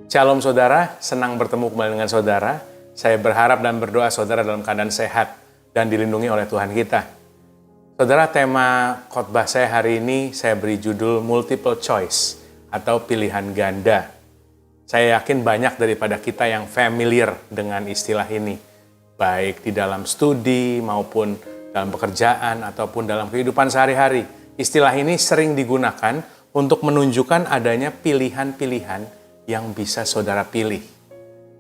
Shalom saudara, senang bertemu kembali dengan saudara. Saya berharap dan berdoa saudara dalam keadaan sehat dan dilindungi oleh Tuhan kita. Saudara, tema khotbah saya hari ini saya beri judul multiple choice atau pilihan ganda. Saya yakin banyak daripada kita yang familiar dengan istilah ini, baik di dalam studi maupun dalam pekerjaan ataupun dalam kehidupan sehari-hari. Istilah ini sering digunakan untuk menunjukkan adanya pilihan-pilihan yang bisa saudara pilih.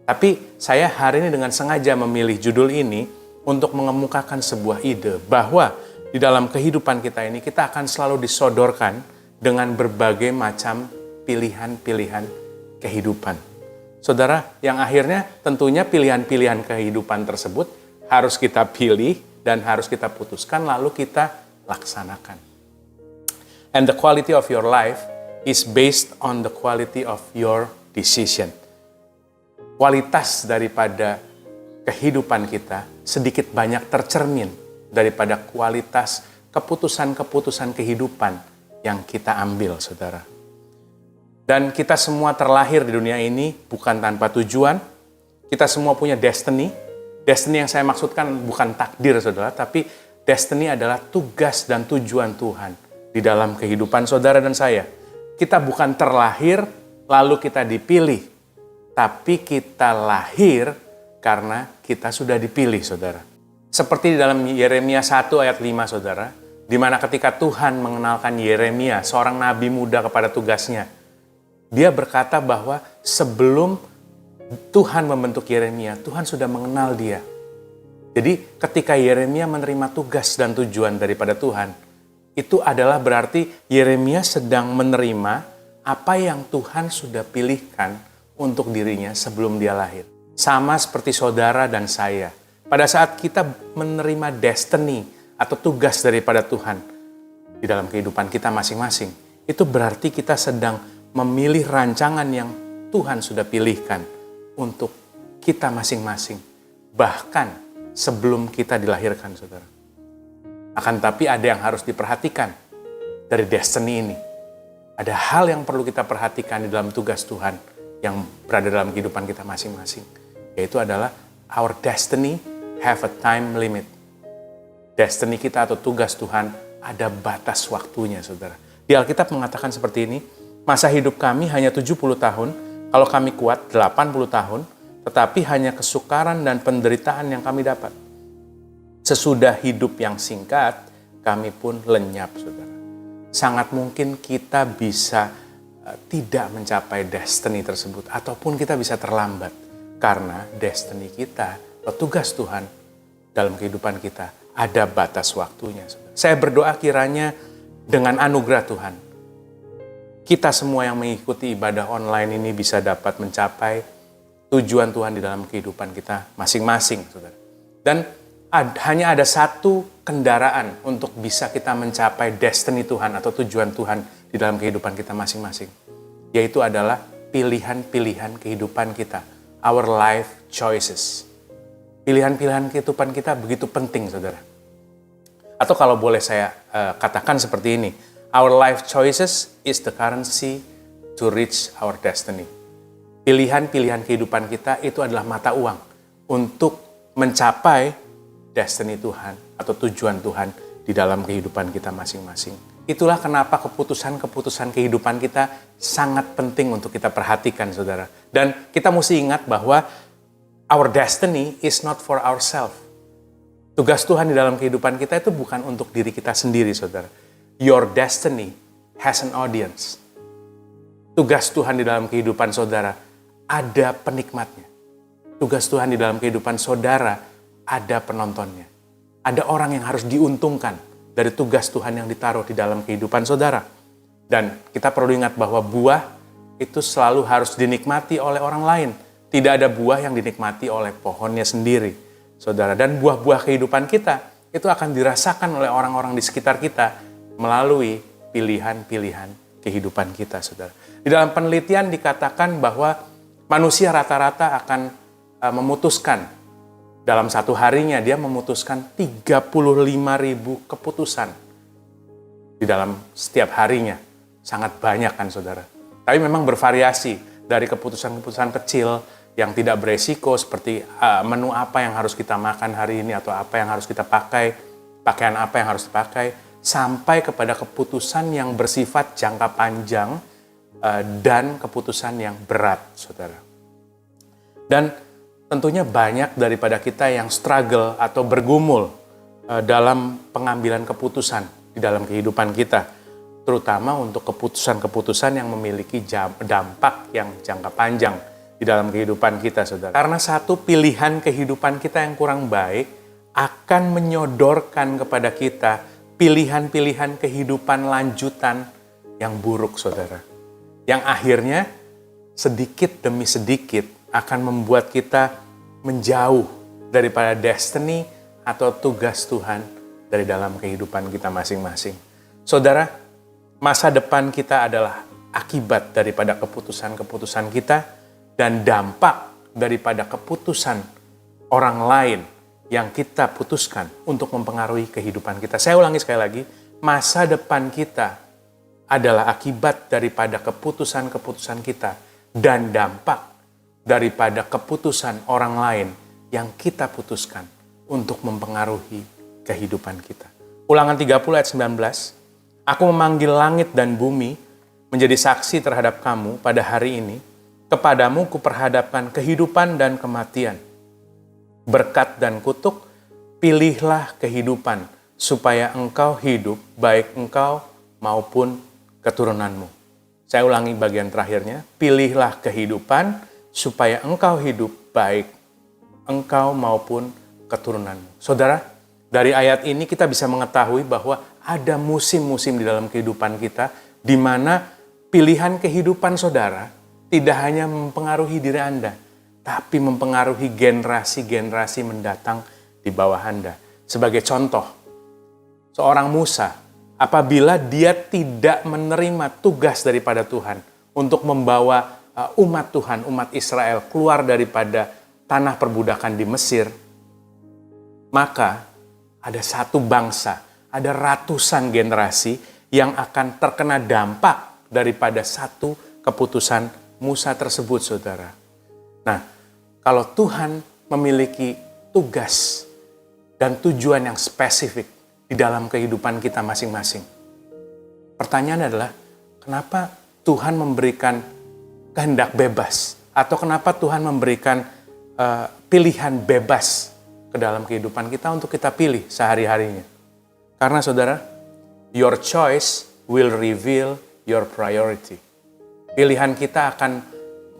Tapi saya hari ini dengan sengaja memilih judul ini untuk mengemukakan sebuah ide bahwa di dalam kehidupan kita ini kita akan selalu disodorkan dengan berbagai macam pilihan-pilihan kehidupan. Saudara, yang akhirnya tentunya pilihan-pilihan kehidupan tersebut harus kita pilih dan harus kita putuskan lalu kita laksanakan. And the quality of your life is based on the quality of your decision. Kualitas daripada kehidupan kita sedikit banyak tercermin daripada kualitas keputusan-keputusan kehidupan yang kita ambil, saudara. Dan kita semua terlahir di dunia ini bukan tanpa tujuan. Kita semua punya destiny. Destiny yang saya maksudkan bukan takdir, saudara, tapi destiny adalah tugas dan tujuan Tuhan di dalam kehidupan saudara dan saya. Kita bukan terlahir lalu kita dipilih, tapi kita lahir karena kita sudah dipilih, saudara. Seperti di dalam Yeremia 1 ayat 5, saudara, di mana ketika Tuhan mengenalkan Yeremia, seorang nabi muda kepada tugasnya, dia berkata bahwa sebelum Tuhan membentuk Yeremia, Tuhan sudah mengenal dia. Jadi ketika Yeremia menerima tugas dan tujuan daripada Tuhan, itu adalah berarti Yeremia sedang menerima apa yang Tuhan sudah pilihkan untuk dirinya sebelum dia lahir. Sama seperti saudara dan saya. Pada saat kita menerima destiny atau tugas daripada Tuhan di dalam kehidupan kita masing-masing, itu berarti kita sedang memilih rancangan yang Tuhan sudah pilihkan untuk kita masing-masing. Bahkan sebelum kita dilahirkan, saudara. Akan tapi ada yang harus diperhatikan dari destiny ini. Ada hal yang perlu kita perhatikan di dalam tugas Tuhan yang berada dalam kehidupan kita masing-masing. Yaitu adalah our destiny have a time limit. Destiny kita atau tugas Tuhan ada batas waktunya, saudara. Di Alkitab mengatakan seperti ini, masa hidup kami hanya 70 tahun, kalau kami kuat 80 tahun, tetapi hanya kesukaran dan penderitaan yang kami dapat. Sesudah hidup yang singkat, kami pun lenyap, saudara. Sangat mungkin kita bisa tidak mencapai destiny tersebut, ataupun kita bisa terlambat, karena destiny kita, atau tugas Tuhan dalam kehidupan kita, ada batas waktunya, saudara. Saya berdoa kiranya dengan anugerah Tuhan, kita semua yang mengikuti ibadah online ini bisa dapat mencapai tujuan Tuhan di dalam kehidupan kita masing-masing, saudara. Dan hanya ada satu kendaraan untuk bisa kita mencapai destiny Tuhan atau tujuan Tuhan di dalam kehidupan kita masing-masing. Yaitu adalah pilihan-pilihan kehidupan kita. Our life choices. Pilihan-pilihan kehidupan kita begitu penting, saudara. Atau kalau boleh saya katakan seperti ini. Our life choices is the currency to reach our destiny. Pilihan-pilihan kehidupan kita itu adalah mata uang untuk mencapai destiny Tuhan atau tujuan Tuhan di dalam kehidupan kita masing-masing. Itulah kenapa keputusan-keputusan kehidupan kita sangat penting untuk kita perhatikan, saudara. Dan kita mesti ingat bahwa our destiny is not for ourselves. Tugas Tuhan di dalam kehidupan kita itu bukan untuk diri kita sendiri, saudara. Your destiny has an audience. Tugas Tuhan di dalam kehidupan saudara ada penikmatnya. Tugas Tuhan di dalam kehidupan saudara ada penontonnya. Ada orang yang harus diuntungkan dari tugas Tuhan yang ditaruh di dalam kehidupan saudara. Dan kita perlu ingat bahwa buah itu selalu harus dinikmati oleh orang lain. Tidak ada buah yang dinikmati oleh pohonnya sendiri, saudara. Dan buah-buah kehidupan kita itu akan dirasakan oleh orang-orang di sekitar kita melalui pilihan-pilihan kehidupan kita, saudara. Di dalam penelitian dikatakan bahwa manusia rata-rata akan memutuskan Dalam satu harinya dia memutuskan 35.000 keputusan di dalam setiap harinya. Sangat banyak kan saudara. Tapi memang bervariasi dari keputusan-keputusan kecil yang tidak beresiko seperti menu apa yang harus kita makan hari ini atau apa yang harus kita pakai, pakaian apa yang harus dipakai, sampai kepada keputusan yang bersifat jangka panjang dan keputusan yang berat, saudara. Dan tentunya banyak daripada kita yang struggle atau bergumul dalam pengambilan keputusan di dalam kehidupan kita, terutama untuk keputusan-keputusan yang memiliki dampak yang jangka panjang di dalam kehidupan kita, saudara. Karena satu pilihan kehidupan kita yang kurang baik akan menyodorkan kepada kita pilihan-pilihan kehidupan lanjutan yang buruk, saudara. Yang akhirnya sedikit demi sedikit akan membuat kita menjauh daripada destiny atau tugas Tuhan dari dalam kehidupan kita masing-masing. Saudara, masa depan kita adalah akibat daripada keputusan-keputusan kita dan dampak daripada keputusan orang lain yang kita putuskan untuk mempengaruhi kehidupan kita. Saya ulangi sekali lagi, masa depan kita adalah akibat daripada keputusan-keputusan kita dan dampak daripada keputusan orang lain yang kita putuskan untuk mempengaruhi kehidupan kita. Ulangan 30 ayat 19, Aku memanggil langit dan bumi menjadi saksi terhadap kamu pada hari ini, kepadamu kuperhadapkan kehidupan dan kematian, berkat dan kutuk, pilihlah kehidupan, supaya engkau hidup, baik engkau maupun keturunanmu. Saya ulangi bagian terakhirnya, pilihlah kehidupan, supaya engkau hidup, baik engkau maupun keturunanmu. Saudara, dari ayat ini kita bisa mengetahui bahwa ada musim-musim di dalam kehidupan kita, di mana pilihan kehidupan saudara tidak hanya mempengaruhi diri Anda, tapi mempengaruhi generasi-generasi mendatang di bawah Anda. Sebagai contoh, seorang Musa, apabila dia tidak menerima tugas daripada Tuhan untuk membawa umat Tuhan, umat Israel keluar daripada tanah perbudakan di Mesir, maka ada satu bangsa, ada ratusan generasi yang akan terkena dampak daripada satu keputusan Musa tersebut, saudara. Nah, kalau Tuhan memiliki tugas dan tujuan yang spesifik di dalam kehidupan kita masing-masing, pertanyaan adalah, kenapa Tuhan memberikan kehendak bebas? Atau kenapa Tuhan memberikan pilihan bebas ke dalam kehidupan kita untuk kita pilih sehari-harinya? Karena saudara, your choice will reveal your priority. Pilihan kita akan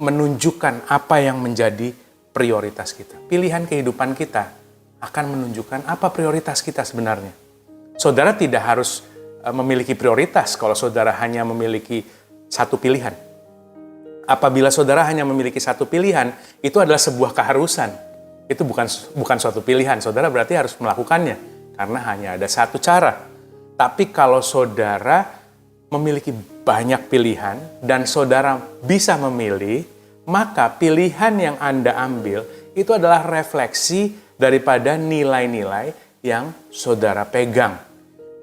menunjukkan apa yang menjadi prioritas kita. Pilihan kehidupan kita akan menunjukkan apa prioritas kita sebenarnya. Saudara tidak harus memiliki prioritas kalau saudara hanya memiliki satu pilihan. Apabila saudara hanya memiliki satu pilihan, itu adalah sebuah keharusan. Itu bukan suatu pilihan, saudara berarti harus melakukannya. Karena hanya ada satu cara. Tapi kalau saudara memiliki banyak pilihan dan saudara bisa memilih, maka pilihan yang Anda ambil itu adalah refleksi daripada nilai-nilai yang saudara pegang.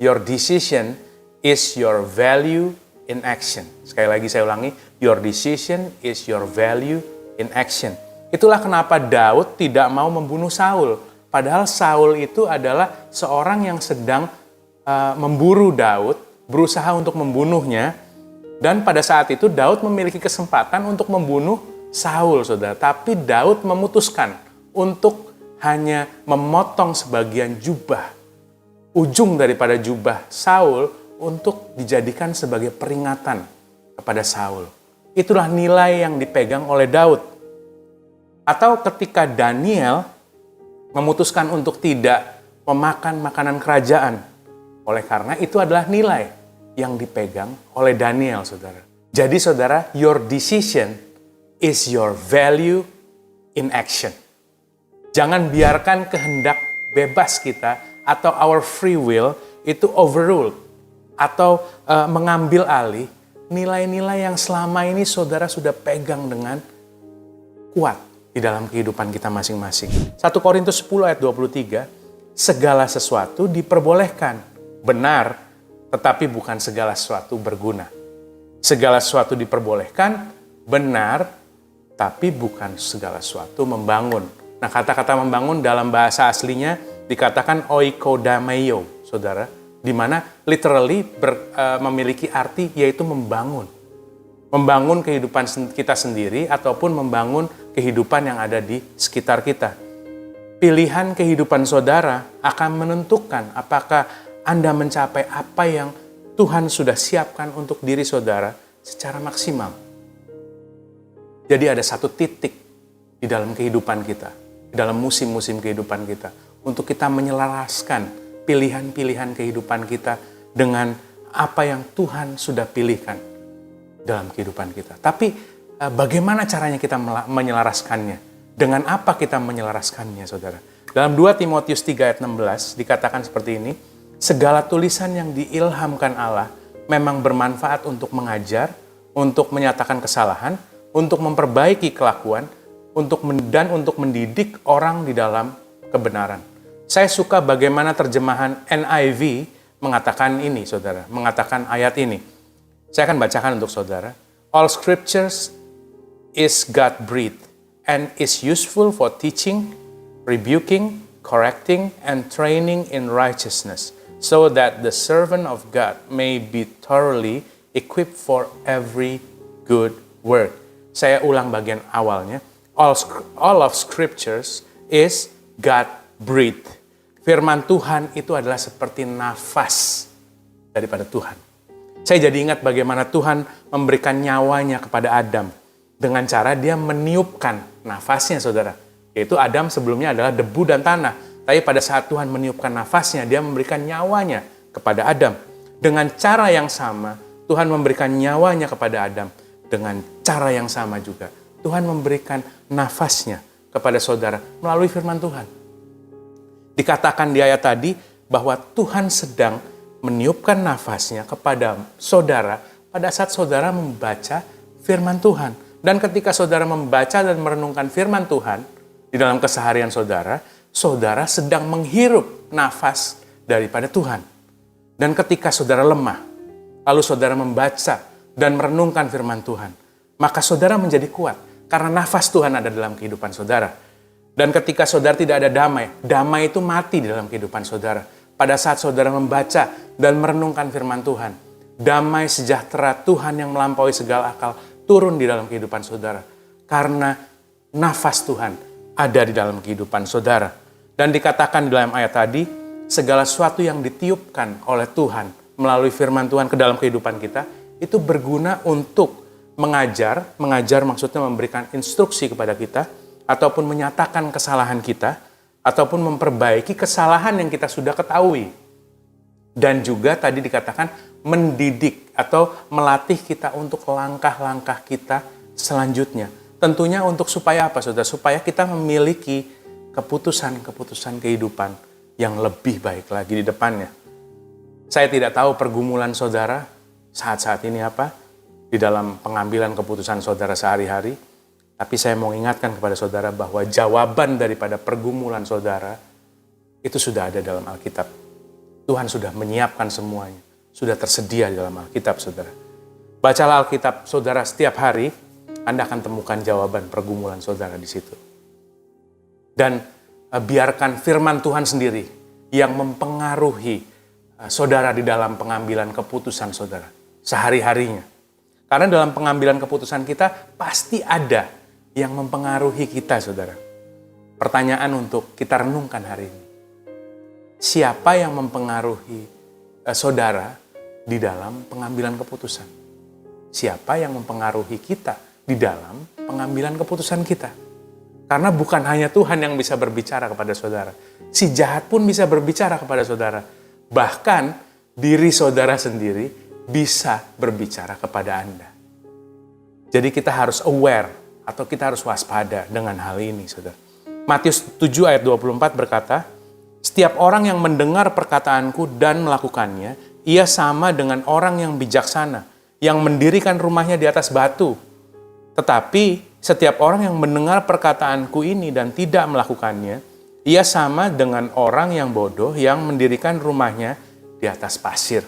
Your decision is your value in action. Sekali lagi saya ulangi, your decision is your value in action. Itulah kenapa Daud tidak mau membunuh Saul. Padahal Saul itu adalah seorang yang sedang memburu Daud, berusaha untuk membunuhnya. Dan pada saat itu Daud memiliki kesempatan untuk membunuh Saul, saudara. Tapi Daud memutuskan untuk hanya memotong sebagian jubah, ujung daripada jubah Saul, untuk dijadikan sebagai peringatan kepada Saul. Itulah nilai yang dipegang oleh Daud. Atau ketika Daniel memutuskan untuk tidak memakan makanan kerajaan. Oleh karena itu adalah nilai yang dipegang oleh Daniel, saudara. Jadi saudara, your decision is your value in action. Jangan biarkan kehendak bebas kita atau our free will itu overruled atau mengambil alih nilai-nilai yang selama ini saudara sudah pegang dengan kuat, di dalam kehidupan kita masing-masing. 1 Korintus 10 ayat 23, segala sesuatu diperbolehkan, benar, tetapi bukan segala sesuatu berguna. Segala sesuatu diperbolehkan, benar, tapi bukan segala sesuatu membangun. Nah, kata-kata membangun dalam bahasa aslinya dikatakan oikodameio, saudara, di mana literally memiliki arti yaitu membangun. Membangun kehidupan kita sendiri ataupun membangun kehidupan yang ada di sekitar kita. Pilihan kehidupan saudara akan menentukan apakah Anda mencapai apa yang Tuhan sudah siapkan untuk diri saudara secara maksimal. Jadi ada satu titik di dalam kehidupan kita, di dalam musim-musim kehidupan kita, untuk kita menyelaraskan pilihan-pilihan kehidupan kita dengan apa yang Tuhan sudah pilihkan dalam kehidupan kita. Tapi bagaimana caranya kita menyelaraskannya? Dengan apa kita menyelaraskannya, saudara? Dalam 2 Timotius 3 ayat 16 dikatakan seperti ini, segala tulisan yang diilhamkan Allah memang bermanfaat untuk mengajar, untuk menyatakan kesalahan, untuk memperbaiki kelakuan, dan untuk mendidik orang di dalam kebenaran. Saya suka bagaimana terjemahan NIV mengatakan ini, saudara, mengatakan ayat ini. Saya akan bacakan untuk saudara. All scriptures is God-breathed and is useful for teaching, rebuking, correcting, and training in righteousness, so that the servant of God may be thoroughly equipped for every good work. Saya ulang bagian awalnya. All of scriptures is God-breathed. Firman Tuhan itu adalah seperti nafas daripada Tuhan. Saya jadi ingat bagaimana Tuhan memberikan nyawanya kepada Adam dengan cara dia meniupkan nafasnya, saudara. Yaitu Adam sebelumnya adalah debu dan tanah. Tapi pada saat Tuhan meniupkan nafasnya, dia memberikan nyawanya kepada Adam. Dengan cara yang sama, Tuhan memberikan nyawanya kepada Adam. Dengan cara yang sama juga, Tuhan memberikan nafasnya kepada saudara melalui firman Tuhan. Dikatakan di ayat tadi bahwa Tuhan sedang meniupkan nafasnya kepada saudara pada saat saudara membaca firman Tuhan. Dan ketika saudara membaca dan merenungkan firman Tuhan di dalam keseharian saudara, saudara sedang menghirup nafas daripada Tuhan. Dan ketika saudara lemah, lalu saudara membaca dan merenungkan firman Tuhan, maka saudara menjadi kuat karena nafas Tuhan ada dalam kehidupan saudara. Dan ketika saudara tidak ada damai, damai itu mati di dalam kehidupan saudara. Pada saat saudara membaca dan merenungkan firman Tuhan, damai sejahtera Tuhan yang melampaui segala akal turun di dalam kehidupan saudara. Karena nafas Tuhan ada di dalam kehidupan saudara. Dan dikatakan di dalam ayat tadi, segala sesuatu yang ditiupkan oleh Tuhan melalui firman Tuhan ke dalam kehidupan kita, itu berguna untuk mengajar maksudnya memberikan instruksi kepada kita, ataupun menyatakan kesalahan kita, ataupun memperbaiki kesalahan yang kita sudah ketahui. Dan juga tadi dikatakan mendidik atau melatih kita untuk langkah-langkah kita selanjutnya. Tentunya untuk supaya apa, saudara? Supaya kita memiliki keputusan-keputusan kehidupan yang lebih baik lagi di depannya. Saya tidak tahu pergumulan saudara saat-saat ini apa di dalam pengambilan keputusan saudara sehari-hari. Tapi saya mau ingatkan kepada saudara bahwa jawaban daripada pergumulan saudara itu sudah ada dalam Alkitab. Tuhan sudah menyiapkan semuanya. Sudah tersedia di dalam Alkitab, saudara. Bacalah Alkitab saudara setiap hari, Anda akan temukan jawaban pergumulan saudara di situ. Dan biarkan firman Tuhan sendiri yang mempengaruhi saudara di dalam pengambilan keputusan saudara sehari-harinya. Karena dalam pengambilan keputusan kita pasti ada yang mempengaruhi kita, saudara. Pertanyaan untuk kita renungkan hari ini. Siapa yang mempengaruhi saudara di dalam pengambilan keputusan? Siapa yang mempengaruhi kita di dalam pengambilan keputusan kita? Karena bukan hanya Tuhan yang bisa berbicara kepada saudara. Si jahat pun bisa berbicara kepada saudara. Bahkan diri saudara sendiri bisa berbicara kepada Anda. Jadi kita harus aware atau kita harus waspada dengan hal ini, saudara. Matius 7 ayat 24 berkata, setiap orang yang mendengar perkataanku dan melakukannya, ia sama dengan orang yang bijaksana, yang mendirikan rumahnya di atas batu. Tetapi setiap orang yang mendengar perkataanku ini dan tidak melakukannya, ia sama dengan orang yang bodoh yang mendirikan rumahnya di atas pasir.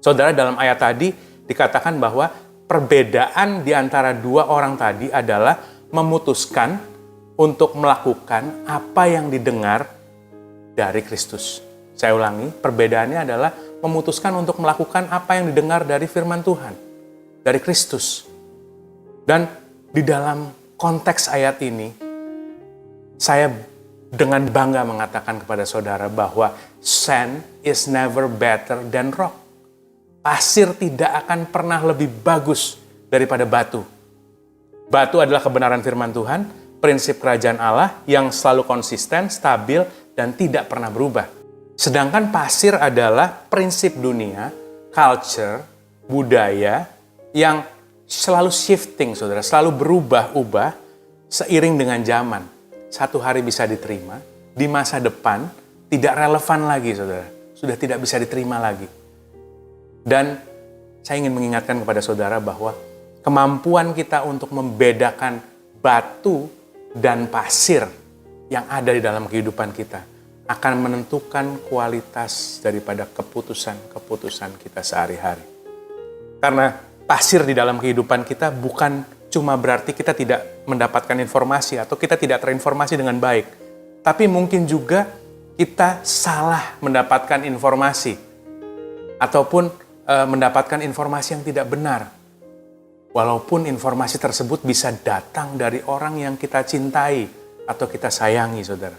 Saudara, dalam ayat tadi dikatakan bahwa perbedaan di antara dua orang tadi adalah memutuskan untuk melakukan apa yang didengar dari Kristus. Saya ulangi, perbedaannya adalah memutuskan untuk melakukan apa yang didengar dari firman Tuhan, dari Kristus. Dan di dalam konteks ayat ini, saya dengan bangga mengatakan kepada saudara bahwa sand is never better than rock. Pasir tidak akan pernah lebih bagus daripada batu. Batu adalah kebenaran firman Tuhan, prinsip kerajaan Allah yang selalu konsisten, stabil, dan tidak pernah berubah. Sedangkan pasir adalah prinsip dunia, culture, budaya yang selalu shifting, saudara, selalu berubah-ubah seiring dengan zaman. Satu hari bisa diterima, di masa depan tidak relevan lagi, saudara. Sudah tidak bisa diterima lagi. Dan saya ingin mengingatkan kepada saudara bahwa kemampuan kita untuk membedakan batu dan pasir yang ada di dalam kehidupan kita akan menentukan kualitas daripada keputusan-keputusan kita sehari-hari. Karena pasir di dalam kehidupan kita bukan cuma berarti kita tidak mendapatkan informasi atau kita tidak terinformasi dengan baik. Tapi mungkin juga kita salah mendapatkan informasi ataupun mendapatkan informasi yang tidak benar. Walaupun informasi tersebut bisa datang dari orang yang kita cintai atau kita sayangi, saudara.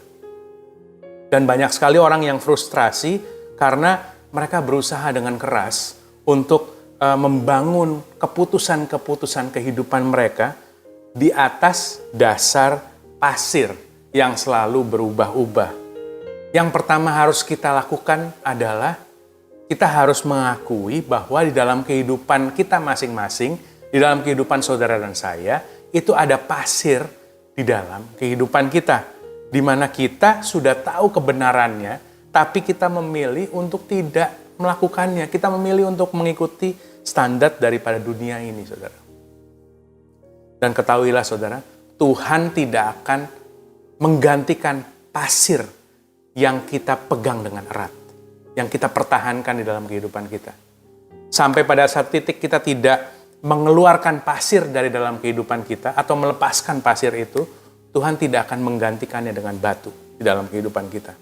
Dan banyak sekali orang yang frustrasi karena mereka berusaha dengan keras untuk membangun keputusan-keputusan kehidupan mereka di atas dasar pasir yang selalu berubah-ubah. Yang pertama harus kita lakukan adalah kita harus mengakui bahwa di dalam kehidupan kita masing-masing, di dalam kehidupan saudara dan saya, itu ada pasir di dalam kehidupan kita. Di mana kita sudah tahu kebenarannya, tapi kita memilih untuk tidak melakukannya. Kita memilih untuk mengikuti standar daripada dunia ini, saudara. Dan ketahuilah, saudara, Tuhan tidak akan menggantikan pasir yang kita pegang dengan erat, yang kita pertahankan di dalam kehidupan kita. Sampai pada saat titik kita tidak mengeluarkan pasir dari dalam kehidupan kita atau melepaskan pasir itu, Tuhan tidak akan menggantikannya dengan batu di dalam kehidupan kita.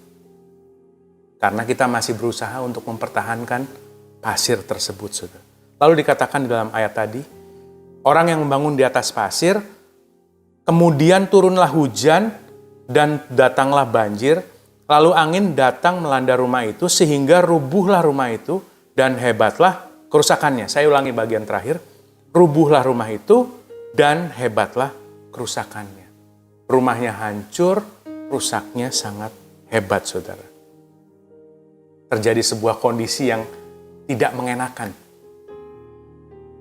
Karena kita masih berusaha untuk mempertahankan pasir tersebut, saudara. Lalu dikatakan di dalam ayat tadi, orang yang membangun di atas pasir, kemudian turunlah hujan dan datanglah banjir, lalu angin datang melanda rumah itu sehingga rubuhlah rumah itu dan hebatlah kerusakannya. Saya ulangi bagian terakhir, rubuhlah rumah itu dan hebatlah kerusakannya. Rumahnya hancur, rusaknya sangat hebat, saudara. Terjadi sebuah kondisi yang tidak mengenakan.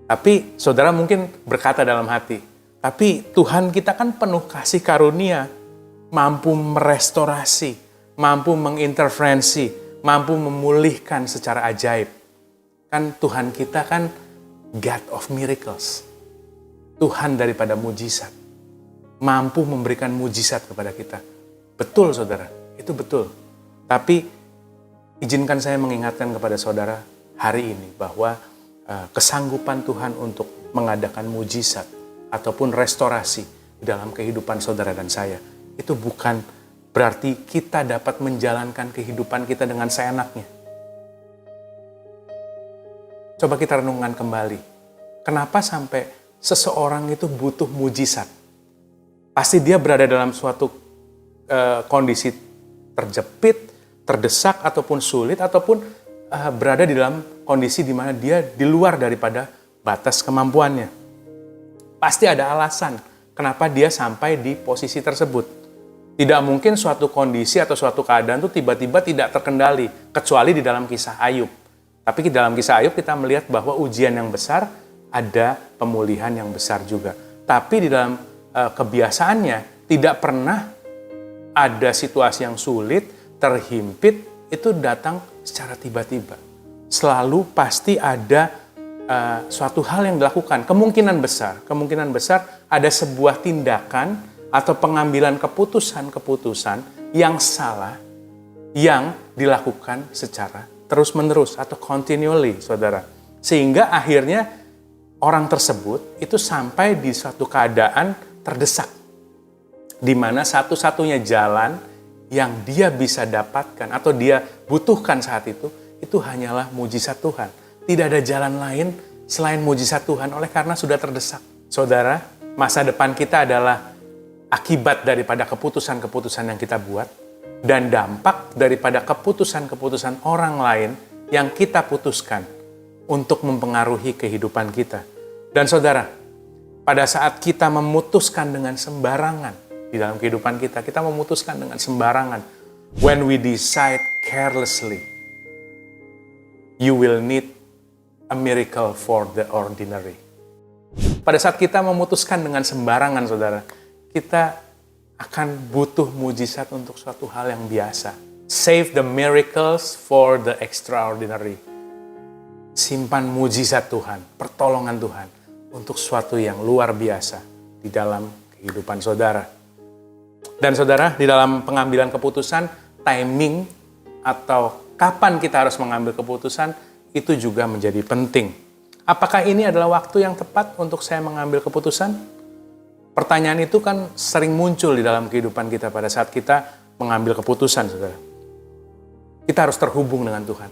Tapi saudara mungkin berkata dalam hati, tapi Tuhan kita kan penuh kasih karunia, mampu merestorasi, mampu mengintervensi, mampu memulihkan secara ajaib. Kan Tuhan kita kan God of miracles. Tuhan daripada mujizat. Mampu memberikan mujizat kepada kita. Betul, saudara, itu betul. Tapi izinkan saya mengingatkan kepada saudara hari ini bahwa kesanggupan Tuhan untuk mengadakan mujizat ataupun restorasi di dalam kehidupan saudara dan saya itu bukan berarti kita dapat menjalankan kehidupan kita dengan seenaknya. Coba kita renungkan kembali. Kenapa sampai seseorang itu butuh mujizat? Pasti dia berada dalam suatu kondisi terjepit, terdesak, ataupun sulit, ataupun berada di dalam kondisi di mana dia di luar daripada batas kemampuannya. Pasti ada alasan kenapa dia sampai di posisi tersebut. Tidak mungkin suatu kondisi atau suatu keadaan itu tiba-tiba tidak terkendali, kecuali di dalam kisah Ayub. Tapi di dalam kisah Ayub kita melihat bahwa ujian yang besar, ada pemulihan yang besar juga. Tapi di dalam kebiasaannya tidak pernah ada situasi yang sulit, terhimpit, itu datang secara tiba-tiba. Selalu pasti ada suatu hal yang dilakukan. Kemungkinan besar ada sebuah tindakan atau pengambilan keputusan-keputusan yang salah yang dilakukan secara terus-menerus atau continually, saudara. Sehingga akhirnya orang tersebut itu sampai di suatu keadaan terdesak, di mana satu-satunya jalan yang dia bisa dapatkan atau dia butuhkan saat itu hanyalah mujizat Tuhan. Tidak ada jalan lain selain mujizat Tuhan oleh karena sudah terdesak. Saudara, masa depan kita adalah akibat daripada keputusan-keputusan yang kita buat dan dampak daripada keputusan-keputusan orang lain yang kita putuskan untuk mempengaruhi kehidupan kita. Dan saudara, pada saat kita memutuskan dengan sembarangan di dalam kehidupan kita, kita memutuskan dengan sembarangan. When we decide carelessly, you will need a miracle for the ordinary. Pada saat kita memutuskan dengan sembarangan, saudara, kita akan butuh mujizat untuk suatu hal yang biasa. Save the miracles for the extraordinary. Simpan mujizat Tuhan, pertolongan Tuhan untuk suatu yang luar biasa di dalam kehidupan saudara. Dan saudara, di dalam pengambilan keputusan, timing atau kapan kita harus mengambil keputusan, itu juga menjadi penting. Apakah ini adalah waktu yang tepat untuk saya mengambil keputusan? Pertanyaan itu kan sering muncul di dalam kehidupan kita pada saat kita mengambil keputusan, saudara. Kita harus terhubung dengan Tuhan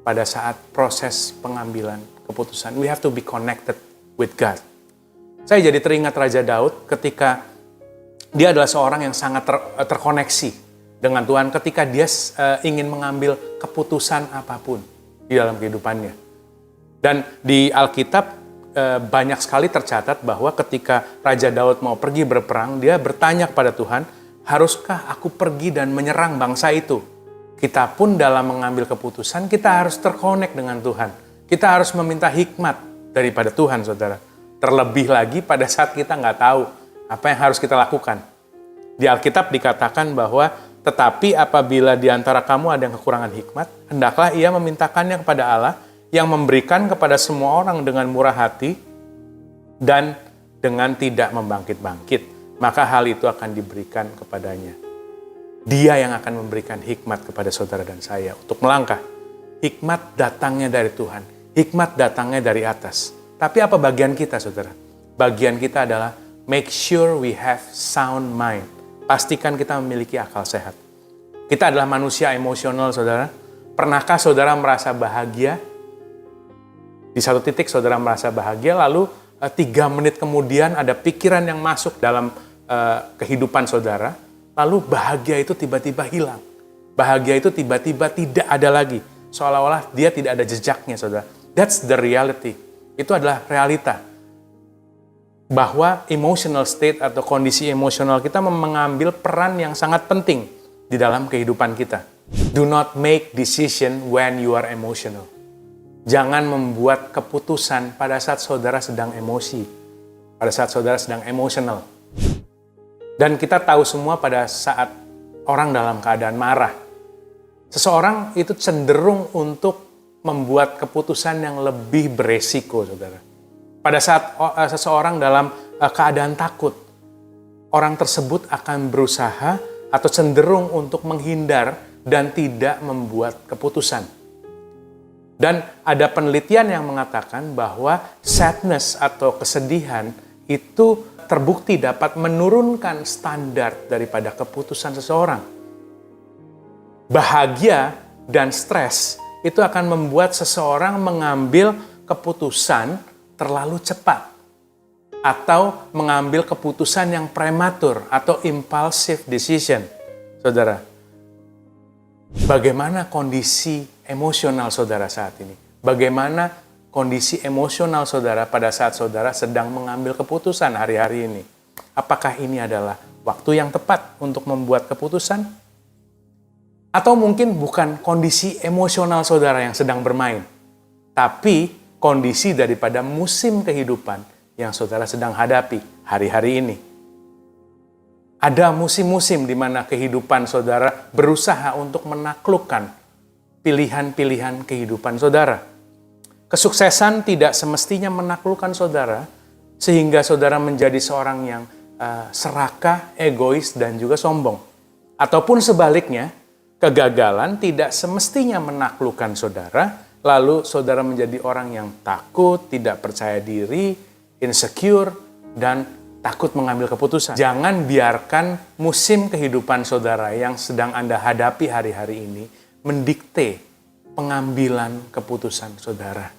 pada saat proses pengambilan keputusan. We have to be connected with God. Saya jadi teringat Raja Daud ketika dia adalah seorang yang sangat terkoneksi dengan Tuhan ketika dia ingin mengambil keputusan apapun di dalam kehidupannya. Dan di Alkitab banyak sekali tercatat bahwa ketika Raja Daud mau pergi berperang, dia bertanya kepada Tuhan, haruskah aku pergi dan menyerang bangsa itu? Kita pun dalam mengambil keputusan, kita harus terkonek dengan Tuhan. Kita harus meminta hikmat daripada Tuhan, saudara. Terlebih lagi pada saat kita nggak tahu apa yang harus kita lakukan. Di Alkitab dikatakan bahwa tetapi apabila di antara kamu ada yang kekurangan hikmat, hendaklah ia memintakannya kepada Allah yang memberikan kepada semua orang dengan murah hati dan dengan tidak membangkit-bangkit. Maka hal itu akan diberikan kepadanya. Dia yang akan memberikan hikmat kepada saudara dan saya untuk melangkah. Hikmat datangnya dari Tuhan. Hikmat datangnya dari atas. Tapi apa bagian kita, saudara? Bagian kita adalah make sure we have sound mind. Pastikan kita memiliki akal sehat. Kita adalah manusia emosional, saudara. Pernahkah saudara merasa bahagia? Di satu titik saudara merasa bahagia, lalu 3 menit kemudian ada pikiran yang masuk dalam kehidupan saudara, lalu bahagia itu tiba-tiba hilang. Bahagia itu tiba-tiba tidak ada lagi. Seolah-olah dia tidak ada jejaknya, saudara. That's the reality. Itu adalah realita. Bahwa emotional state atau kondisi emosional kita mengambil peran yang sangat penting di dalam kehidupan kita. Do not make decision when you are emotional. Jangan membuat keputusan pada saat saudara sedang emosi, pada saat saudara sedang emosional. Dan kita tahu semua pada saat orang dalam keadaan marah, seseorang itu cenderung untuk membuat keputusan yang lebih beresiko, saudara. Pada saat seseorang dalam keadaan takut, orang tersebut akan berusaha atau cenderung untuk menghindar dan tidak membuat keputusan. Dan ada penelitian yang mengatakan bahwa sadness atau kesedihan itu terbukti dapat menurunkan standar daripada keputusan seseorang. Bahagia dan stres itu akan membuat seseorang mengambil keputusan terlalu cepat atau mengambil keputusan yang prematur atau impulsive decision. Saudara, bagaimana kondisi emosional saudara saat ini? Bagaimana kondisi emosional saudara pada saat saudara sedang mengambil keputusan hari-hari ini? Apakah ini adalah waktu yang tepat untuk membuat keputusan? Atau mungkin bukan kondisi emosional saudara yang sedang bermain, tapi kondisi daripada musim kehidupan yang saudara sedang hadapi hari-hari ini. Ada musim-musim di mana kehidupan saudara berusaha untuk menaklukkan pilihan-pilihan kehidupan saudara. Kesuksesan tidak semestinya menaklukkan saudara, sehingga saudara menjadi seorang yang serakah, egois, dan juga sombong. Ataupun sebaliknya, kegagalan tidak semestinya menaklukkan saudara, lalu saudara menjadi orang yang takut, tidak percaya diri, insecure, dan takut mengambil keputusan. Jangan biarkan musim kehidupan saudara yang sedang Anda hadapi hari-hari ini mendikte pengambilan keputusan saudara.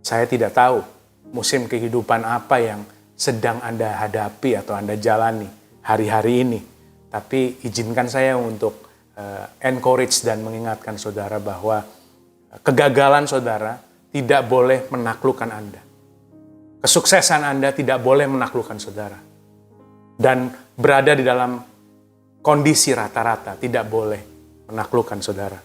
Saya tidak tahu musim kehidupan apa yang sedang Anda hadapi atau Anda jalani hari-hari ini. Tapi izinkan saya untuk encourage dan mengingatkan saudara bahwa kegagalan saudara tidak boleh menaklukkan Anda. Kesuksesan Anda tidak boleh menaklukkan saudara. Dan berada di dalam kondisi rata-rata tidak boleh menaklukkan saudara.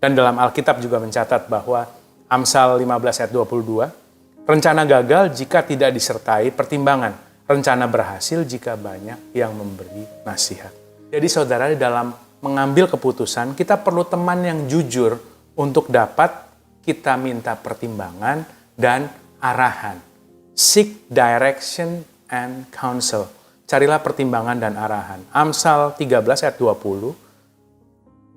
Dan dalam Alkitab juga mencatat bahwa Amsal 15 ayat 22, rencana gagal jika tidak disertai pertimbangan. Rencana berhasil jika banyak yang memberi nasihat. Jadi saudara, di dalam mengambil keputusan, kita perlu teman yang jujur untuk dapat kita minta pertimbangan dan arahan. Seek direction and counsel. Carilah pertimbangan dan arahan. Amsal 13 ayat 20.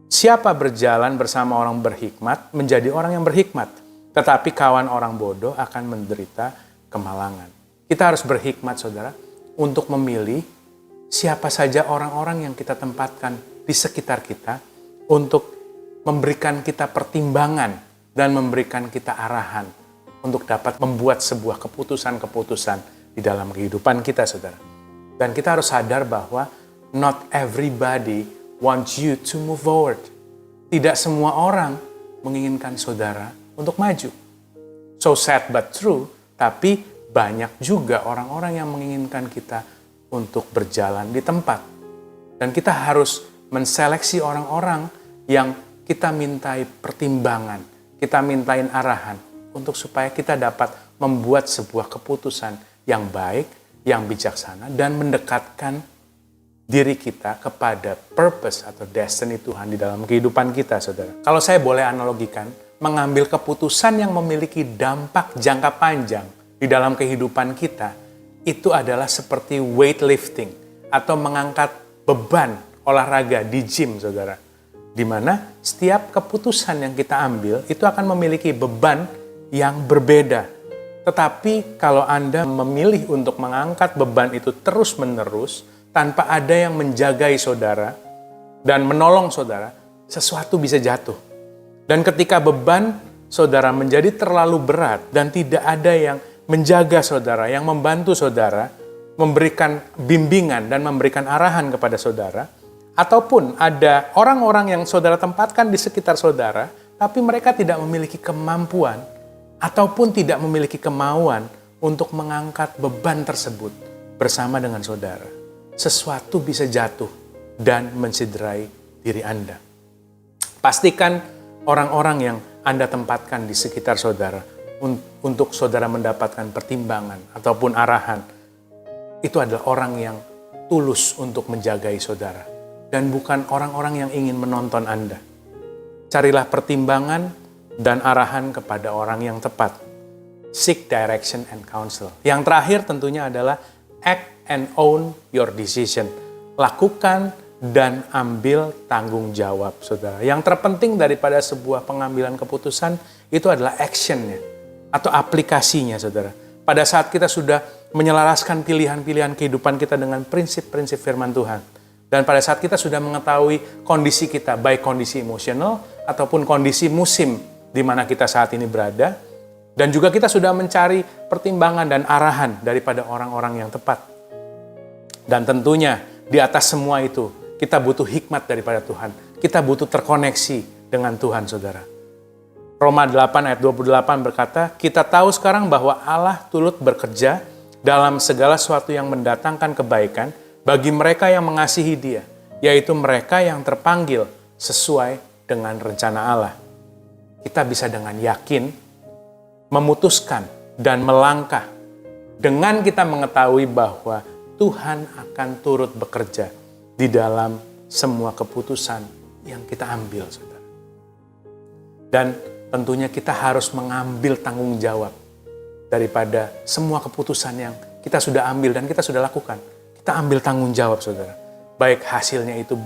Siapa berjalan bersama orang berhikmat menjadi orang yang berhikmat. Tetapi kawan orang bodoh akan menderita kemalangan. Kita harus berhikmat saudara untuk memilih siapa saja orang-orang yang kita tempatkan di sekitar kita untuk memberikan kita pertimbangan dan memberikan kita arahan untuk dapat membuat sebuah keputusan-keputusan di dalam kehidupan kita, saudara. Dan kita harus sadar bahwa not everybody wants you to move forward. Tidak semua orang menginginkan saudara untuk maju. So sad but true, tapi banyak juga orang-orang yang menginginkan kita untuk berjalan di tempat. Dan kita harus menseleksi orang-orang yang kita mintai pertimbangan, kita mintain arahan, untuk supaya kita dapat membuat sebuah keputusan yang baik, yang bijaksana, dan mendekatkan diri kita kepada purpose atau destiny Tuhan di dalam kehidupan kita, saudara. Kalau saya boleh analogikan, mengambil keputusan yang memiliki dampak jangka panjang di dalam kehidupan kita, itu adalah seperti weightlifting atau mengangkat beban olahraga di gym, saudara. Di mana setiap keputusan yang kita ambil itu akan memiliki beban yang berbeda. Tetapi kalau Anda memilih untuk mengangkat beban itu terus-menerus, tanpa ada yang menjagai saudara dan menolong saudara, sesuatu bisa jatuh. Dan ketika beban saudara menjadi terlalu berat dan tidak ada yang menjaga saudara, yang membantu saudara, memberikan bimbingan dan memberikan arahan kepada saudara, ataupun ada orang-orang yang saudara tempatkan di sekitar saudara, tapi mereka tidak memiliki kemampuan ataupun tidak memiliki kemauan untuk mengangkat beban tersebut bersama dengan saudara, sesuatu bisa jatuh dan mencederai diri Anda. Pastikan orang-orang yang Anda tempatkan di sekitar saudara untuk saudara mendapatkan pertimbangan ataupun arahan, itu adalah orang yang tulus untuk menjagai saudara dan bukan orang-orang yang ingin menonton Anda. Carilah pertimbangan dan arahan kepada orang yang tepat. Seek direction and counsel. Yang terakhir tentunya adalah act and own your decision. Lakukan dan ambil tanggung jawab, saudara. Yang terpenting daripada sebuah pengambilan keputusan itu adalah actionnya atau aplikasinya, saudara. Pada saat kita sudah menyelaraskan pilihan-pilihan kehidupan kita dengan prinsip-prinsip firman Tuhan. Dan pada saat kita sudah mengetahui kondisi kita, baik kondisi emosional ataupun kondisi musim di mana kita saat ini berada, dan juga kita sudah mencari pertimbangan dan arahan daripada orang-orang yang tepat. Dan tentunya di atas semua itu, kita butuh hikmat daripada Tuhan. Kita butuh terkoneksi dengan Tuhan, saudara. Roma 8 ayat 28 berkata, kita tahu sekarang bahwa Allah turut bekerja dalam segala sesuatu yang mendatangkan kebaikan bagi mereka yang mengasihi Dia, yaitu mereka yang terpanggil sesuai dengan rencana Allah. Kita bisa dengan yakin memutuskan dan melangkah dengan kita mengetahui bahwa Tuhan akan turut bekerja di dalam semua keputusan yang kita ambil, saudara. Dan tentunya kita harus mengambil tanggung jawab daripada semua keputusan yang kita sudah ambil dan kita sudah lakukan. Kita ambil tanggung jawab, saudara. Baik hasilnya itu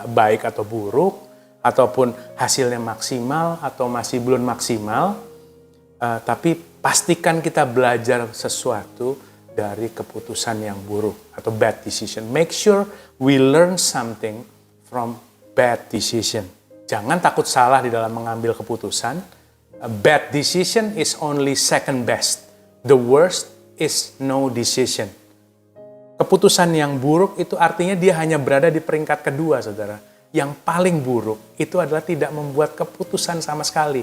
baik atau buruk, ataupun hasilnya maksimal atau masih belum maksimal, tapi pastikan kita belajar sesuatu dari keputusan yang buruk atau bad decision. Make sure we learn something from bad decision. Jangan takut salah di dalam mengambil keputusan. A bad decision is only second best. The worst is no decision. Keputusan yang buruk itu artinya dia hanya berada di peringkat kedua, saudara. Yang paling buruk itu adalah tidak membuat keputusan sama sekali.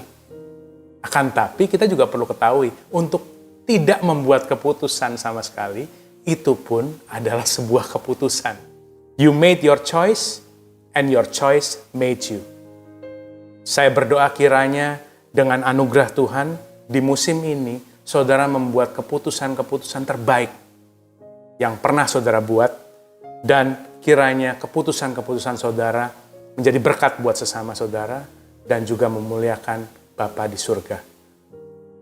Akan tapi kita juga perlu ketahui, untuk tidak membuat keputusan sama sekali, itu pun adalah sebuah keputusan. You made your choice, and your choice made you. Saya berdoa kiranya dengan anugerah Tuhan, di musim ini, saudara membuat keputusan-keputusan terbaik yang pernah saudara buat, dan kiranya keputusan-keputusan saudara menjadi berkat buat sesama saudara, dan juga memuliakan Bapa di surga.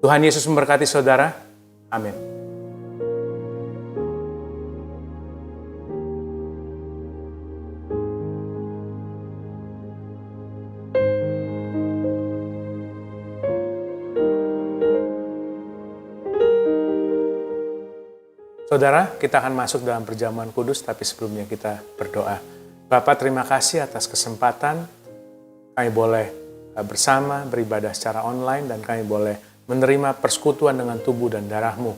Tuhan Yesus memberkati saudara. Amin. Saudara, kita akan masuk dalam perjamuan kudus, tapi sebelumnya kita berdoa. Bapa, terima kasih atas kesempatan kami boleh bersama beribadah secara online dan kami boleh menerima persekutuan dengan tubuh dan darah-Mu.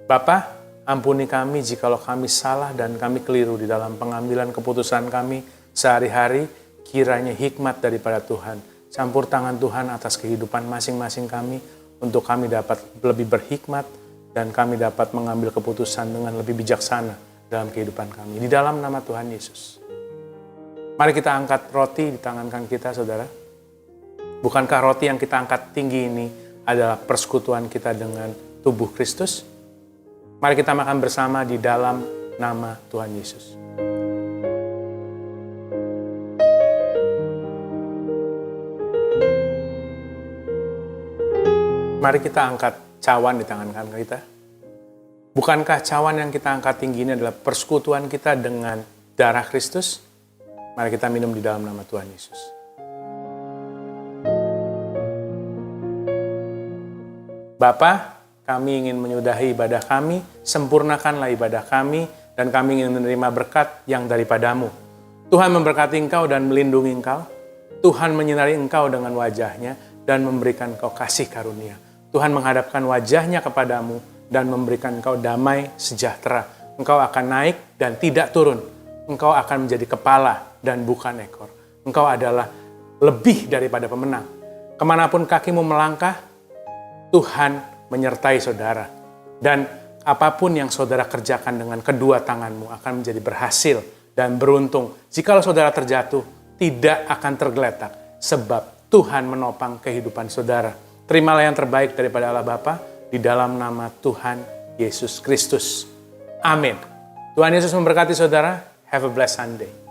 Bapa, ampuni kami jikalau kami salah dan kami keliru di dalam pengambilan keputusan kami sehari-hari. Kiranya hikmat daripada Tuhan, campur tangan Tuhan atas kehidupan masing-masing kami, untuk kami dapat lebih berhikmat dan kami dapat mengambil keputusan dengan lebih bijaksana dalam kehidupan kami. Di dalam nama Tuhan Yesus. Mari kita angkat roti di tangan kanan kita, saudara. Bukankah roti yang kita angkat tinggi ini adalah persekutuan kita dengan tubuh Kristus? Mari kita makan bersama di dalam nama Tuhan Yesus. Mari kita angkat cawan di tangan kanan kita. Bukankah cawan yang kita angkat tinggi ini adalah persekutuan kita dengan darah Kristus? Mari kita minum di dalam nama Tuhan Yesus. Bapa, kami ingin menyudahi ibadah kami, sempurnakanlah ibadah kami, dan kami ingin menerima berkat yang daripadamu. Tuhan memberkati engkau dan melindungi engkau. Tuhan menyinari engkau dengan wajahnya dan memberikan engkau kasih karunia. Tuhan menghadapkan wajahnya kepadamu dan memberikan engkau damai sejahtera. Engkau akan naik dan tidak turun. Engkau akan menjadi kepala dan bukan ekor. Engkau adalah lebih daripada pemenang. Kemanapun kakimu melangkah, Tuhan menyertai saudara. Dan apapun yang saudara kerjakan dengan kedua tanganmu akan menjadi berhasil dan beruntung. Jikalau saudara terjatuh, tidak akan tergeletak. Sebab Tuhan menopang kehidupan saudara. Terimalah yang terbaik daripada Allah Bapa di dalam nama Tuhan Yesus Kristus. Amin. Tuhan Yesus memberkati saudara. Have a blessed Sunday.